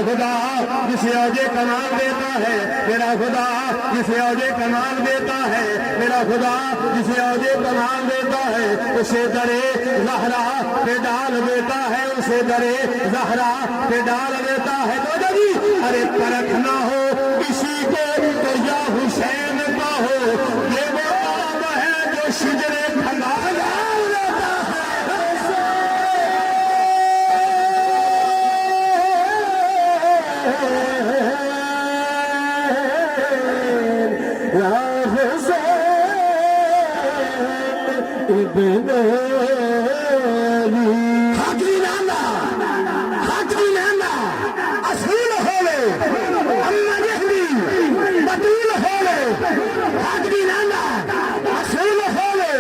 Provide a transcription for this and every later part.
خدا جسے اوجے کمال دیتا ہے، میرا خدا جسے اوجے کمال دیتا ہے، میرا خدا جسے اوجے کمال دیتا ہے، اسے درے زہرا پہ ڈال دیتا ہے، اسے درے زہرا پہ ڈال دیتا ہے۔ تو جی ارے پرکھ نہ ہو کسی کو تو یا حسین کا ہو، یہ وہ آب ہے جو شجرے کھلا ڈال دیتا ہے۔ حاکمی نانا اصول ہوئے اما جہلی بطول ہوئے، حاکمی نانا اصول ہوئے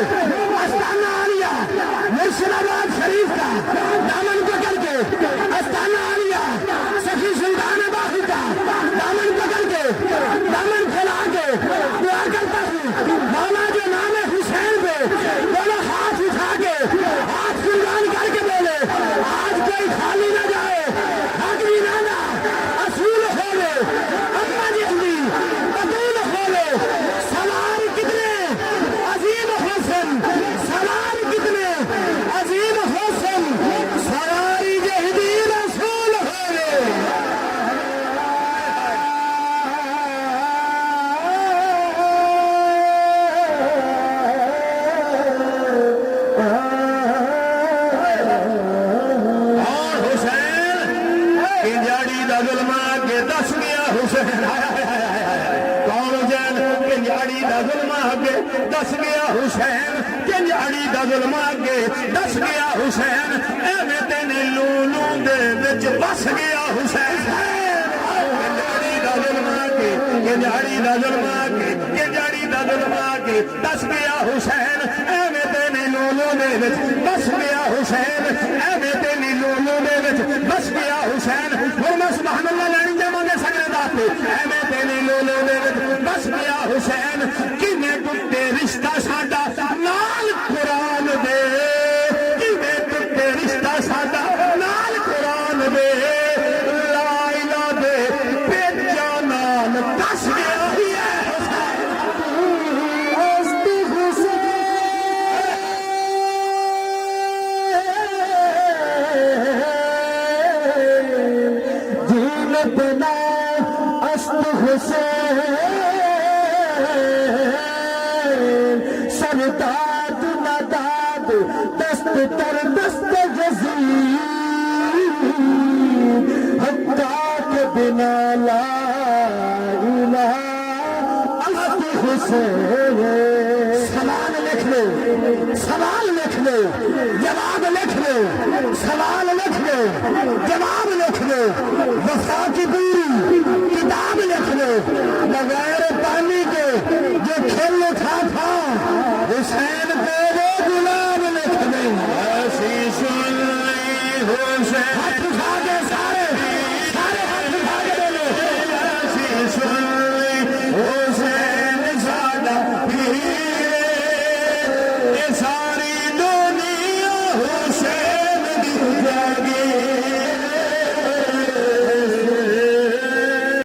استانہ عالیہ مرشد آباد شریف کا دامن پکڑ کے، استانہ عالیہ سخی سلطان باہو کا دامن پکڑ کے، دامن پھیلا کے دعا کرتا ہوں مولا جو نام حسین پہ دونوں ہاتھ اٹھا کے ہاتھ قربان کر کے بولے آج کوئی خالی نہ جائے۔ حاکمی نانا اصول ہوئے اما جہلی بطول ہوئے، سوار کتنے عظیم حسن، سوار کتنے عظیم حسن، سواری جہدی رسول ہوئے۔ دس گیا حسین، کون حسین کنجاڑی دا ظلم اگے دس گیا حسین، کنجاڑی دا ظلم اگے دس گیا حسین، ایویں تینے لولو دے وچ بس گیا حسین۔ کنجاڑی دا ظلم اگے، کنجاڑی دا ظلم اگے، کنجاڑی دا ظلم اگے دس گیا حسین، ایویں تینے لولو دے وچ بس گیا حسین، ایویں تینے لولو دے وچ بس گیا حسین۔ ہن سبحان اللہ لڑیں دے مانگے سگرے داتے، ایویں تینے لولو دے وچ بس گیا حسین، کیویں ٹوٹے رشتہ ساڈا نال قرآن دے، کیویں ٹوٹے رشتہ ساڈا نال قرآن دے، لا الہ دے پیجا نال دس گیا ہی ہے بنا است حسین، سرداد نداد دست در دست جزیر، حتی کہ بنا لا الہ است حسین۔ سوال لکھ لو، سوال لکھ لو، جواب لکھ لو، سوال لکھ لو، جواب لکھ لو، وفا کی پوری کتاب لکھ لو، بغیر پانی کے جو کھیل اٹھا تھا حسین